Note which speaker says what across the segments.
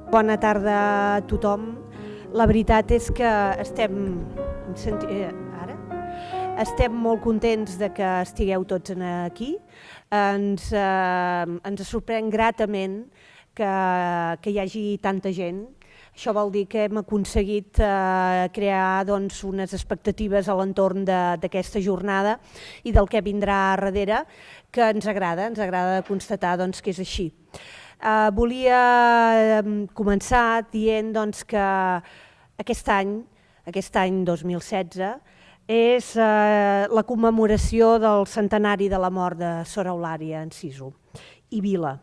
Speaker 1: Bona tarda a tothom. La veritat és que estem molt contents de que estigueu tots aquí. Ens sorprèn gratament que hi hagi tanta gent. Això vol dir que hem aconseguit crear unes expectatives a l'entorn d'aquesta jornada i del que vindrà darrere, que ens agrada constatar que és així. Volia començar dient que aquest any 2016, és la commemoració del centenari de la mort de Sor Eulàlia Enciso i Vila,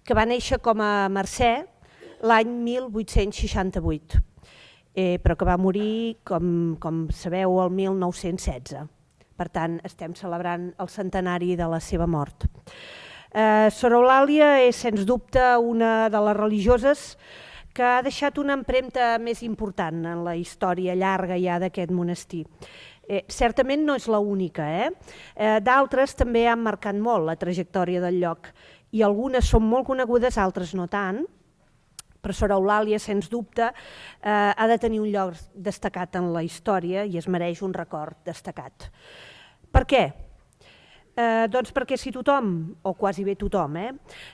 Speaker 1: que va néixer com a Mercè l'any 1868, però que va morir, com sabeu, el 1916. Per tant, estem celebrant el centenari de la seva mort. Sor Eulàlia és, sens dubte, una de les religioses que ha deixat una empremta més important en la història llarga ja d'aquest monestir. Certament no és l'única, d'altres també han marcat molt la trajectòria del lloc i algunes són molt conegudes, altres no tant, però Sor Eulàlia, sens dubte, ha de tenir un lloc destacat en la història i es mereix un record destacat. Per què? Doncs perquè si tothom, o quasi bé tothom,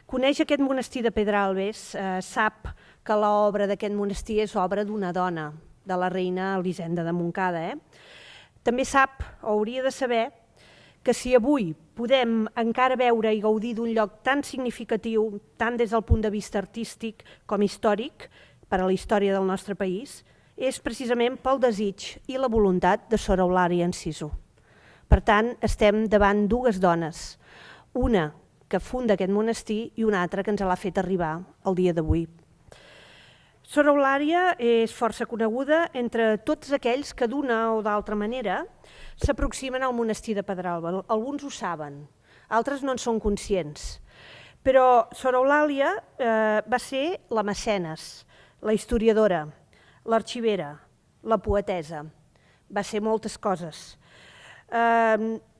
Speaker 1: coneix aquest monestir de Pedralbes, sap que l'obra d'aquest monestir és obra d'una dona, de la reina Elisenda de Montcada. També sap, o hauria de saber, que si avui podem encara veure i gaudir d'un lloc tan significatiu, tant des del punt de vista artístic com històric, per a la història del nostre país, és precisament pel desig i la voluntat de Sor Eulàlia Enciso. Per tant, estem davant dues dones, una que funda aquest monestir i una altra que ens l'ha fet arribar el dia d'avui. Sor Eulàlia és força coneguda entre tots aquells que d'una o d'altra manera s'aproximen al monestir de Pedralbes. Alguns ho saben, altres no en són conscients. Però Sor Eulàlia va ser la mecenes, la historiadora, l'arxivera, la poetesa. Va ser moltes coses.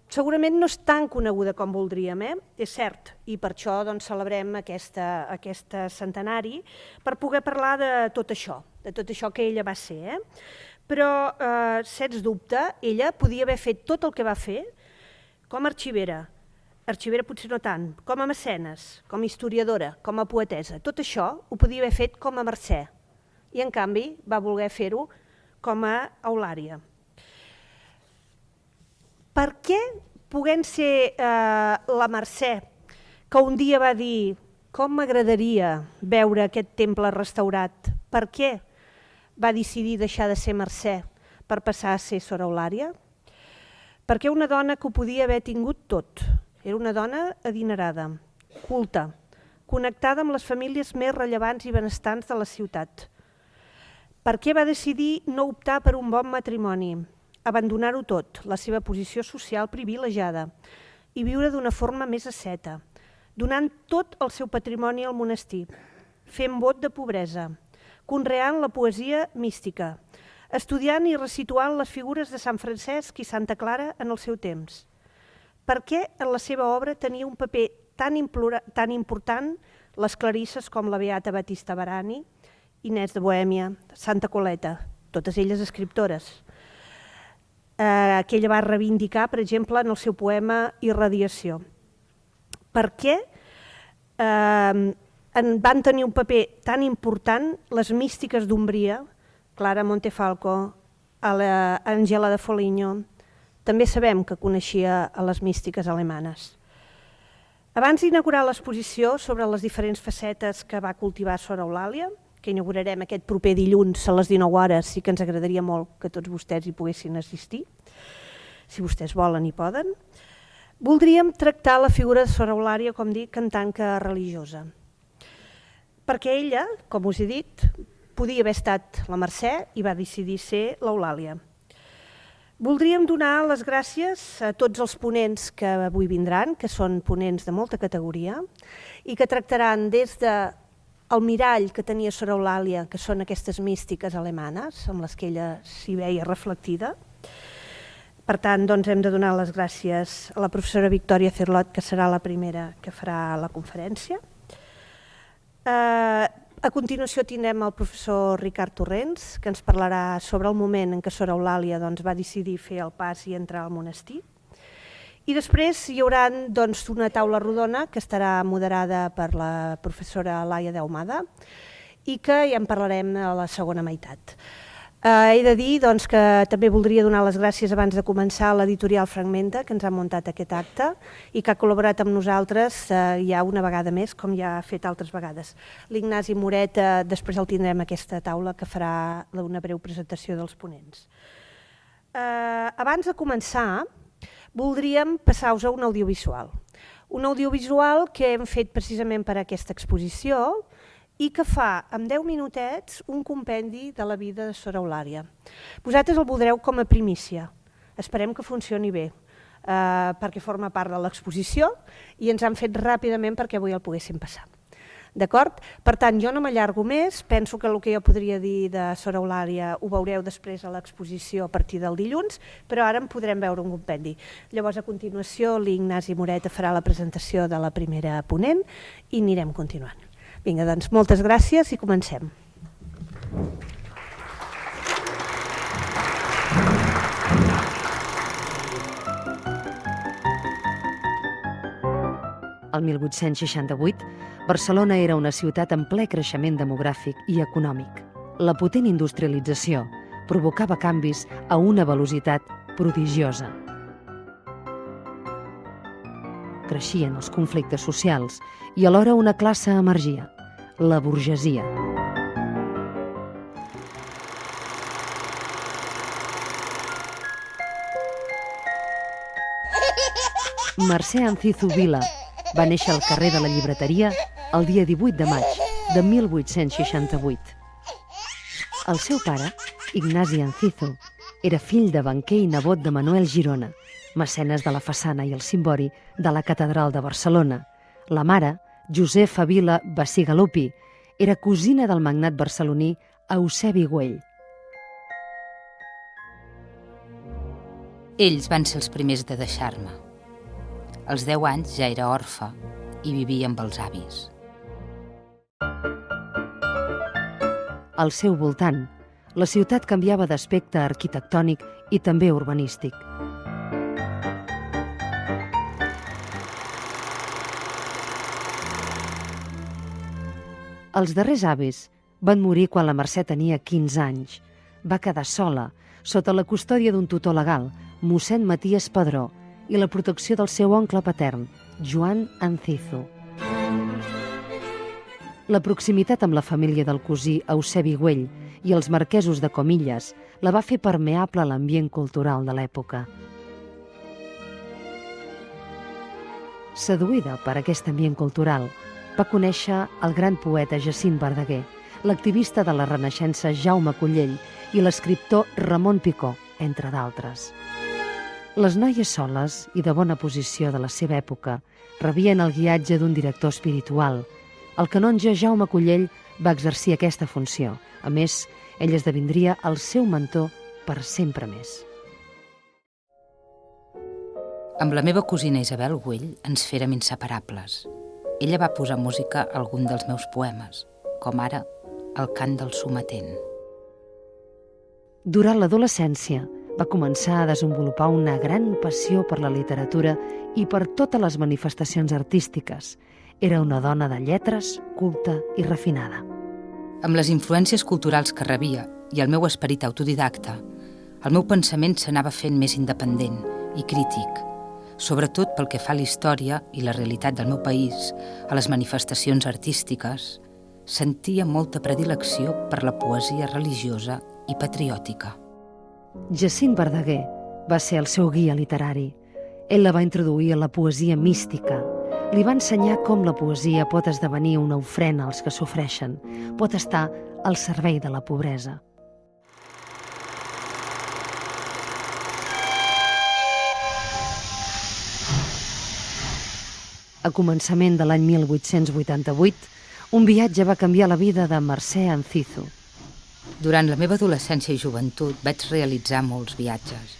Speaker 1: Segurament no és tan coneguda com voldríem, és cert, i per això celebrem aquest centenari per poder parlar de tot això que ella va ser. Però, sens dubte, ella podia haver fet tot el que va fer com a arxivera potser no tant, com a mecenes, com a historiadora, com a poetesa. Tot això ho podia haver fet com a Mercè i, en canvi, va voler fer-ho com a Eulàlia. Per què, podent ser la Mercè, que un dia va dir com m'agradaria veure aquest temple restaurat, per què va decidir deixar de ser Mercè per passar a ser Sor Eulàlia? Perquè una dona que ho podia haver tingut tot, era una dona adinerada, culta, connectada amb les famílies més rellevants i benestants de la ciutat. Per què va decidir no optar per un bon matrimoni, abandonar-ho tot, la seva posició social privilegiada, i viure d'una forma més asceta, donant tot el seu patrimoni al monestir, fent vot de pobresa, conreant la poesia mística, estudiant i resituant les figures de Sant Francesc i Santa Clara en el seu temps. Per què en la seva obra tenia un paper tan important les clarisses com la Beata Batista Barani, Inés de Bohèmia, Santa Coleta, totes elles escriptores, que ella va reivindicar, per exemple, en el seu poema Irradiació. Per què van tenir un paper tan important les místiques d'Umbria, Clara Montefalco, Angela de Foligno? També sabem que coneixia a les místiques alemanes. Abans d'inaugurar l'exposició sobre les diferents facetes que va cultivar Sor Eulàlia, que inaugurarem aquest proper dilluns a les 19 hores, sí que ens agradaria molt que tots vostès hi poguessin assistir, si vostès volen i poden, voldríem tractar la figura de Sor Eulàlia, com dic, en tant que religiosa. Perquè ella, com us he dit, podia haver estat la Mercè i va decidir ser l'Eulàlia. Voldríem donar les gràcies a tots els ponents que avui vindran, que són ponents de molta categoria i que tractaran des del mirall que tenia Sor Eulàlia, que són aquestes místiques alemanes, amb les que ella s'hi veia reflectida. Per tant, hem de donar les gràcies a la professora Victòria Cerlot, que serà la primera que farà la conferència. A continuació tindrem el professor Ricard Torrents, que ens parlarà sobre el moment en què Sor Eulàlia va decidir fer el pas i entrar al monestir. I després hi haurà una taula rodona que estarà moderada per la professora Laia Daumada i que ja en parlarem a la segona meitat. He de dir que també voldria donar les gràcies abans de començar a l'editorial Fragmenta, que ens ha muntat aquest acte i que ha col·laborat amb nosaltres ja una vegada més, com ja ha fet altres vegades. L'Ignasi Moret, després el tindrem a aquesta taula, que farà una breu presentació dels ponents. Abans de començar, voldríem passar-vos a un audiovisual. Un audiovisual que hem fet precisament per a aquesta exposició i que fa, en 10 minutets, un compendi de la vida de Sor Eulàlia. Vosaltres el voldreu com a primícia. Esperem que funcioni bé, perquè forma part de l'exposició i ens han fet ràpidament perquè avui el poguéssim passar. D'acord? Per tant, jo no m'allargo més, penso que el que jo podria dir de Sor Eulàlia ho veureu després a l'exposició a partir del dilluns, però ara en podrem veure un compendi. Llavors, a continuació, l'Ignasi Moreta farà la presentació de la primera ponent i anirem continuant. Vinga, doncs, moltes gràcies i comencem.
Speaker 2: El 1868, Barcelona era una ciutat en ple creixement demogràfic i econòmic. La potent industrialització provocava canvis a una velocitat prodigiosa. Creixien els conflictes socials i alhora una classe emergia, la burgesia. Mercè Ancizu Vila va néixer al carrer de la Llibreteria el dia 18 de maig de 1868. El seu pare, Ignasi Ancizu, era fill de banquer i nebot de Manuel Girona, mecenes de la façana i el cimbori de la Catedral de Barcelona. La mare, Josefa Vila Bacigalupi, era cosina del magnat barceloní Eusebi Güell.
Speaker 3: Ells van ser els primers de deixar-me. Als 10 anys ja era orfe i vivia amb els avis.
Speaker 2: Al seu voltant, la ciutat canviava d'aspecte arquitectònic i també urbanístic. Els darrers avis van morir quan la Mercè tenia 15 anys. Va quedar sola, sota la custòdia d'un tutor legal, mossèn Matías Padró, i la protecció del seu oncle patern, Joan Ancizu. La proximitat amb la família del cosí Eusebi Güell i els marquesos de Comillas la va fer permeable a l'ambient cultural de l'època. Seduïda per aquest ambient cultural, va conèixer el gran poeta Jacint Verdaguer, l'activista de la Renaixença Jaume Collell i l'escriptor Ramon Picó, entre d'altres. Les noies soles i de bona posició de la seva època rebien el guiatge d'un director espiritual. El canonge Jaume Collell va exercir aquesta funció. A més, ell esdevindria el seu mentor per sempre més.
Speaker 3: Amb la meva cosina Isabel Güell ens férem inseparables. Ella va posar música a algun dels meus poemes, com ara El cant del sometent.
Speaker 2: Durant l'adolescència va començar a desenvolupar una gran passió per la literatura i per totes les manifestacions artístiques. Era una dona de lletres, culta i refinada.
Speaker 3: Amb les influències culturals que rebia i el meu esperit autodidacta, el meu pensament s'anava fent més independent i crític, sobretot pel que fa a la història i la realitat del meu país, a les manifestacions artístiques, sentia molta predilecció per la poesia religiosa i patriòtica.
Speaker 2: Jacint Verdaguer va ser el seu guia literari. Ell la va introduir a la poesia mística. Li va ensenyar com la poesia pot esdevenir una ofrena als que sofreixen, pot estar al servei de la pobresa. A començament de l'any 1888, un viatge va canviar la vida de Mercè Ancizu.
Speaker 3: Durant la meva adolescència i joventut vaig realitzar molts viatges,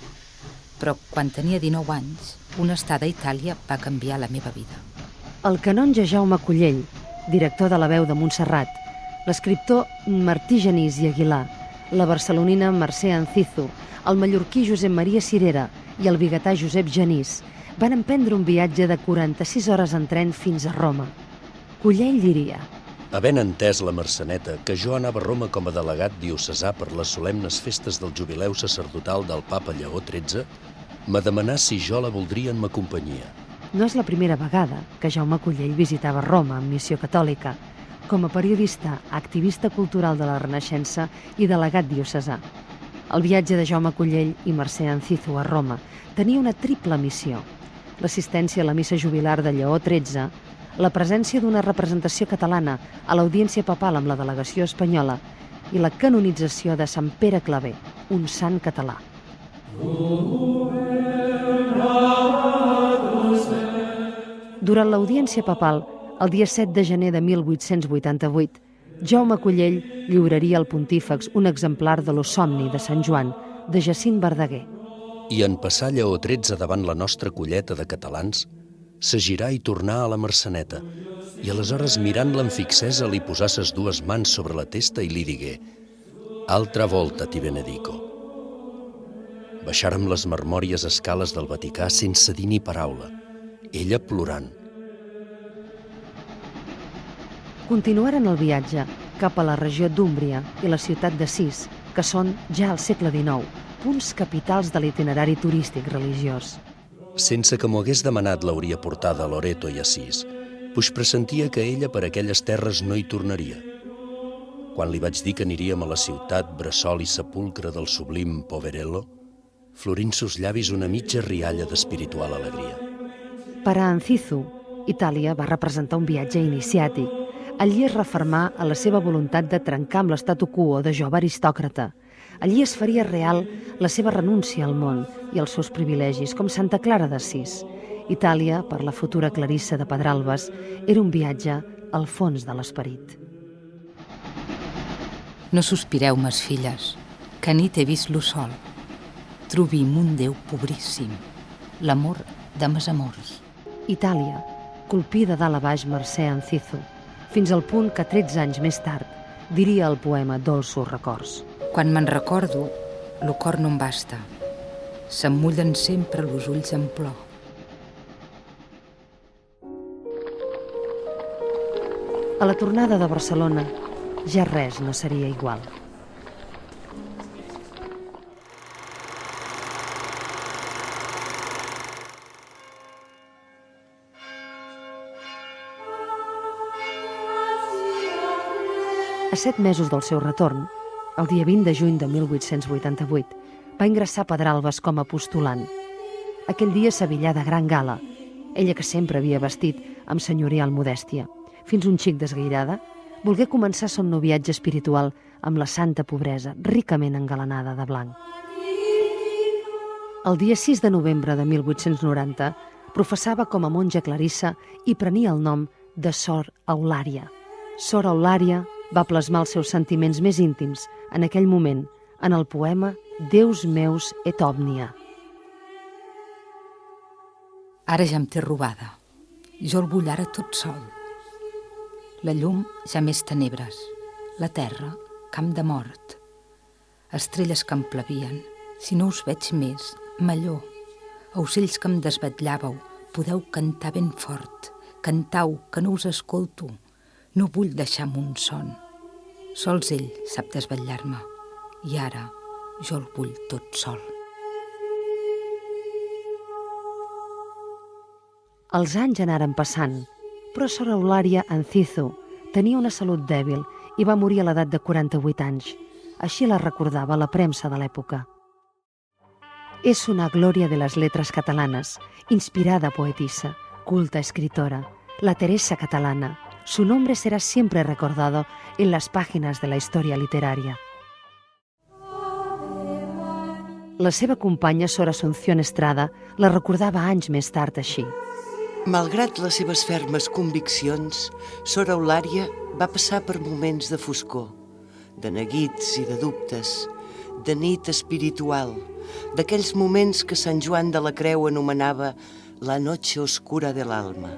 Speaker 3: però quan tenia 19 anys, una estada a Itàlia va canviar la meva vida.
Speaker 2: El canonge Jaume Collell, director de la Veu de Montserrat, L'escriptor Martí Genís i Aguilar, la barcelonina Mercè Ancizu, el mallorquí Josep Maria Cirera i el biguetà Josep Genís van emprendre un viatge de 46 hores en tren fins a Roma. Cullell diria:
Speaker 4: Havent entès la Marceneta que jo anava a Roma com a delegat diocesà per les solemnes festes del jubileu sacerdotal del papa Lleó XIII, me demanà si jo la voldria en ma companyia.
Speaker 2: No és la primera vegada que Jaume Cullell visitava Roma amb missió catòlica, com a periodista, activista cultural de la Renaixença i delegat diocesà. El viatge de Jaume Cullell i Mercè Ancizu a Roma tenia una triple missió: l'assistència a la missa jubilar de Lleó XIII, la presència d'una representació catalana a l'audiència papal amb la delegació espanyola i la canonització de Sant Pere Claver, un sant català. Durant l'audiència papal, el dia 7 de gener de 1888, Jaume Cullell lliuraria al pontífex un exemplar de Lo somni de Sant Joan, de Jacint Verdaguer.
Speaker 4: I en passar Lleó XIII davant la nostra colleta de catalans, se girà i tornà a la Marceneta, i aleshores mirant-la amb fixesa li posà ses dues mans sobre la testa i li digué: «Altra volta ti benedico». Baixàrem les marmòries escales del Vaticà sense dir ni paraula, ella plorant.
Speaker 2: Continuaren el viatge cap a la regió d'Úmbria i la ciutat d'Assís, que són, ja al segle XIX, punts capitals de l'itinerari turístic religiós.
Speaker 4: Sense que m'ho hagués demanat l'hauria portada a Loreto i Assís, puix pressentia que ella per aquelles terres no hi tornaria. Quan li vaig dir que aniríem a la ciutat bressol i sepulcre del sublim Poverello, florint sus llavis una mitja rialla d'espiritual alegria.
Speaker 2: Per a Ancizu, Itàlia va representar un viatge iniciàtic. Allí es refermà a la seva voluntat de trencar amb l'estatu quo de jove aristòcrata. Allí es faria real la seva renúncia al món i als seus privilegis, com Santa Clara d'Assís. Itàlia, per la futura Clarissa de Pedralbes, era un viatge al fons de l'esperit.
Speaker 3: No sospireu, mes filles, que nit he vist lo sol. Trobim un Déu pobríssim, l'amor de mes amors.
Speaker 2: Itàlia, colpida dalt a baix Mercè Ancizu, fins al punt que 13 anys més tard diria el poema Dolços records.
Speaker 3: Quan me'n recordo, lo cor no em basta. Se'm mullen sempre los ulls en plor.
Speaker 2: A la tornada de Barcelona ja res no seria igual. A 7 mesos del seu retorn, el dia 20 de juny de 1888, va ingressar a Pedralbes com a postulant. Aquell dia s'avillà de gran gala, ella que sempre havia vestit amb senyorial modèstia. Fins un xic desgairada, volgué començar son noviatge espiritual amb la santa pobresa, ricament engalanada de blanc. El dia 6 de novembre de 1890, professava com a monja clarissa i prenia el nom de Sor Eulària. Sor Eulària va plasmar els seus sentiments més íntims en aquell moment en el poema Deus meus et òmnia.
Speaker 3: Ara ja em té robada. Jo el vull ara tot sol. La llum ja més tenebres, la terra, camp de mort. Estrelles que em plevien, si no us veig més, mellor. Ocells que em desvetllàveu, podeu cantar ben fort. Cantau, que no us escolto. No vull deixar mon son. Sols ell sap desvetllar-me, i ara jo el vull tot sol.
Speaker 2: Els anys anaren passant, però Sor Eulària Ancizu tenia una salut dèbil i va morir a l'edat de 48 anys. Així la recordava la premsa de l'època. Es una gloria de las letras catalanas, inspirada poetisa, culta escritora, la Teresa catalana. Su nombre será siempre recordado en las páginas de la historia literaria. La seva companya, Sor Asunción Estrada, la recordava anys més tard així.
Speaker 5: Malgrat les seves fermes conviccions, Sor Eulària va passar per moments de foscor, de neguits i de dubtes, de nit espiritual, d'aquells moments que Sant Joan de la Creu anomenava la noche oscura de l'alma.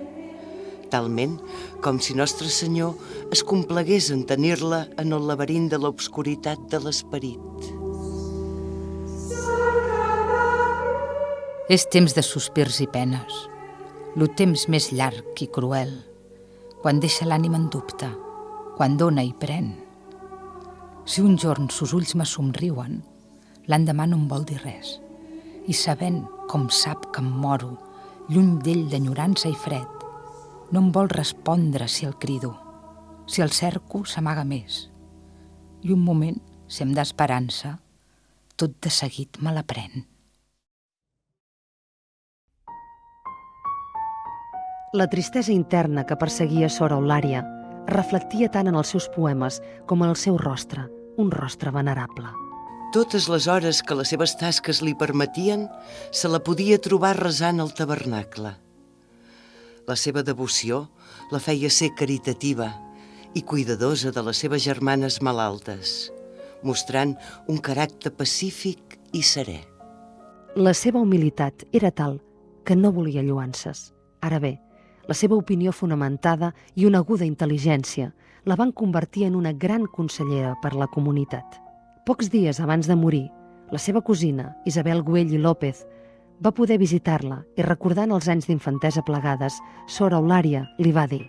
Speaker 5: talment com si Nostre Senyor es complagués en tenir-la en el laberint de l'obscuritat de l'esperit.
Speaker 3: És temps de sospirs i penes, lo temps més llarg i cruel, quan deixa l'ànima en dubte, quan dona i pren. Si un jorn sos ulls me somriuen, l'endemà no em vol dir res, i sabent com sap que em moro, lluny d'ell d'enyorança i fred, no em vol respondre si el crido, si el cerco s'amaga més, i un moment, si em dà esperança, tot de seguit me la pren.
Speaker 2: La tristesa interna que perseguia Sor Eulària reflectia tant en els seus poemes com en el seu rostre, un rostre venerable.
Speaker 5: Totes les hores que les seves tasques li permetien, se la podia trobar resant al tabernacle. La seva devoció la feia ser caritativa i cuidadosa de les seves germanes malaltes, mostrant un caràcter pacífic i serè.
Speaker 2: La seva humilitat era tal que no volia lloances. Ara bé, la seva opinió fonamentada i una aguda intel·ligència la van convertir en una gran consellera per la comunitat. Pocs dies abans de morir, la seva cosina, Isabel Güell i López, va poder visitar-la i recordant els anys d'infantesa plegades, Sor Eulària li va dir: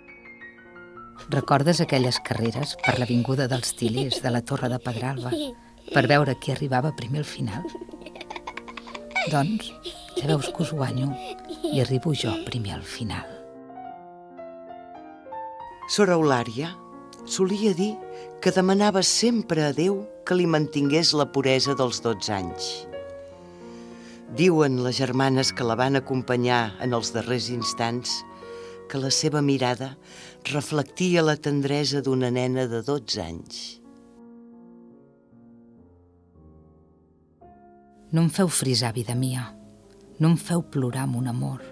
Speaker 3: Recordes aquelles carreres per l'avinguda dels Til·lers de la Torre de Pedralba per veure qui arribava primer al final? Doncs, ja veus que us guanyo i arribo jo primer al final.
Speaker 5: Sor Eulària solia dir que demanava sempre a Déu que li mantingués la puresa dels 12 anys. Diuen les germanes que la van acompanyar en els darrers instants que la seva mirada reflectia la tendresa d'una nena de 12 anys.
Speaker 3: No em feu frisar, vida mia, no em feu plorar amb un amor,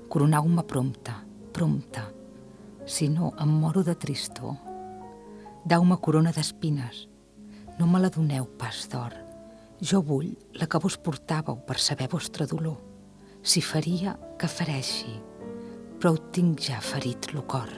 Speaker 3: coronau-me prompte, prompte, si no em moro de tristor. Dau-me corona d'espines, no me la doneu pas d'or, jo vull la que vos portàveu per saber vostre dolor. Si faria, que fereixi, però ho tinc ja ferit lo cor.